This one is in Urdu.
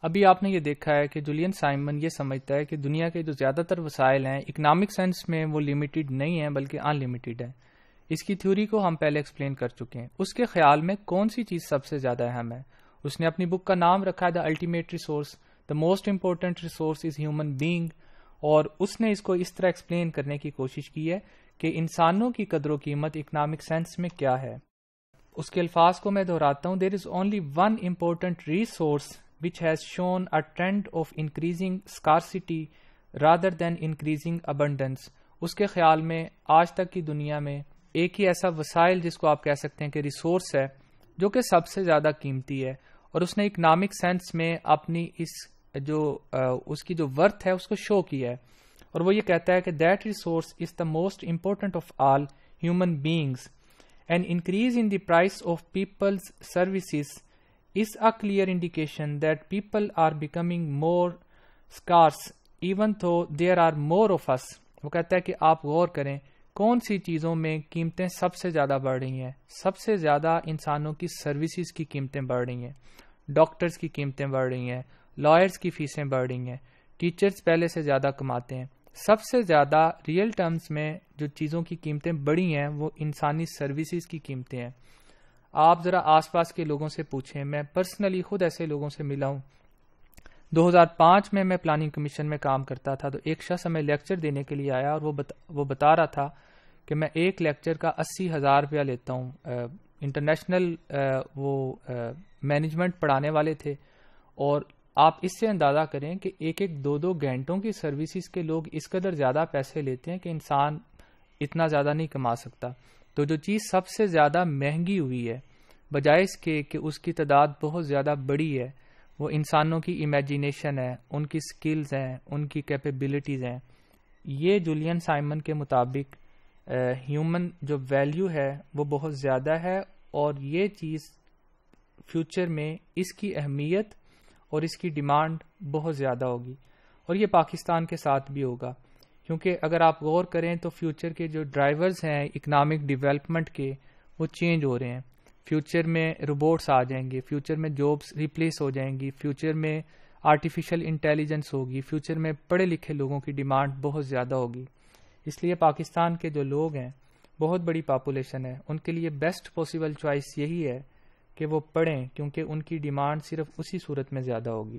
ابھی آپ نے یہ دیکھا ہے کہ جولین سائمن یہ سمجھتا ہے کہ دنیا کے جو زیادہ تر وسائل ہیں اکنامک سینس میں وہ لمیٹڈ نہیں ہیں بلکہ ان لمیٹڈ ہیں. اس کی تھیوری کو ہم پہلے ایکسپلین کر چکے ہیں. اس کے خیال میں کون سی چیز سب سے زیادہ اہم ہے؟ اس نے اپنی بک کا نام رکھا ہے the ultimate resource, the most important resource is human being, اور اس نے اس کو اس طرح ایکسپلین کرنے کی کوشش کی ہے کہ انسانوں کی قدر و قیمت اکنامک سینس میں کیا ہے. اس کے الفاظ کو میں دہراتا ہوں. There is only one important resource which has shown a trend of increasing scarcity rather than increasing abundance. اس کے خیال میں آج تک کی دنیا میں ایک ہی ایسا وسائل جس کو آپ کہہ سکتے ہیں کہ ریسورس ہے جو کہ سب سے زیادہ قیمتی ہے، اور اس نے اکنامک سینس میں اپنی اس کی جو ورتھ ہے اس کو شو کیا ہے، اور وہ یہ کہتا ہے کہ that resource is the most important of all human beings. An increase in the price of people's services is a clear indication that people are becoming more scarce even though there are more of us. وہ کہتا ہے کہ آپ غور کریں کون سی چیزوں میں قیمتیں سب سے زیادہ بڑھ رہی ہیں. سب سے زیادہ انسانوں کی سروسز کی قیمتیں بڑھ رہی ہیں، ڈاکٹرز کی قیمتیں بڑھ رہی ہیں، لائرز کی فیسیں بڑھ رہی ہیں، ٹیچرز پہلے سے زیادہ کماتے ہیں. سب سے زیادہ ریئل ٹرمز میں جو چیزوں کی قیمتیں بڑھی ہیں وہ انسانی سروسز کی قیمتیں ہیں. آپ ذرا آس پاس کے لوگوں سے پوچھیں. میں پرسنلی خود ایسے لوگوں سے ملا ہوں. 2005 میں پلاننگ کمیشن میں کام کرتا تھا، تو ایک شخص ہمیں لیکچر دینے کے لیے آیا اور وہ بتا رہا تھا کہ میں ایک لیکچر کا 80,000 روپیہ لیتا ہوں. انٹرنیشنل وہ مینجمنٹ پڑھانے والے تھے، اور آپ اس سے اندازہ کریں کہ ایک دو گھنٹوں کی سروسز کے لوگ اس قدر زیادہ پیسے لیتے ہیں کہ انسان اتنا زیادہ نہیں کما سکتا. تو جو چیز سب سے زیادہ مہنگی ہوئی ہے بجائے اس کے کہ اس کی تعداد بہت زیادہ بڑی ہے، وہ انسانوں کی امیجینیشن ہے، ان کی سکلز ہیں، ان کی کیپیبلٹیز ہیں. یہ جولین سائمن کے مطابق ہیومن جو ویلیو ہے وہ بہت زیادہ ہے، اور یہ چیز فیوچر میں اس کی اہمیت اور اس کی ڈیمانڈ بہت زیادہ ہوگی. اور یہ پاکستان کے ساتھ بھی ہوگا، کیونکہ اگر آپ غور کریں تو فیوچر کے جو ڈرائیورز ہیں اکنامک ڈیولپمنٹ کے وہ چینج ہو رہے ہیں. فیوچر میں روبوٹس آ جائیں گے، فیوچر میں جابس ریپلیس ہو جائیں گی، فیوچر میں آرٹیفیشل انٹیلیجنس ہوگی، فیوچر میں پڑھے لکھے لوگوں کی ڈیمانڈ بہت زیادہ ہوگی. اس لیے پاکستان کے جو لوگ ہیں بہت بڑی پاپولیشن ہے، ان کے لیے بیسٹ پاسبل چوائس یہی ہے کہ وہ پڑھیں، کیونکہ ان کی ڈیمانڈ صرف اسی صورت میں زیادہ ہوگی.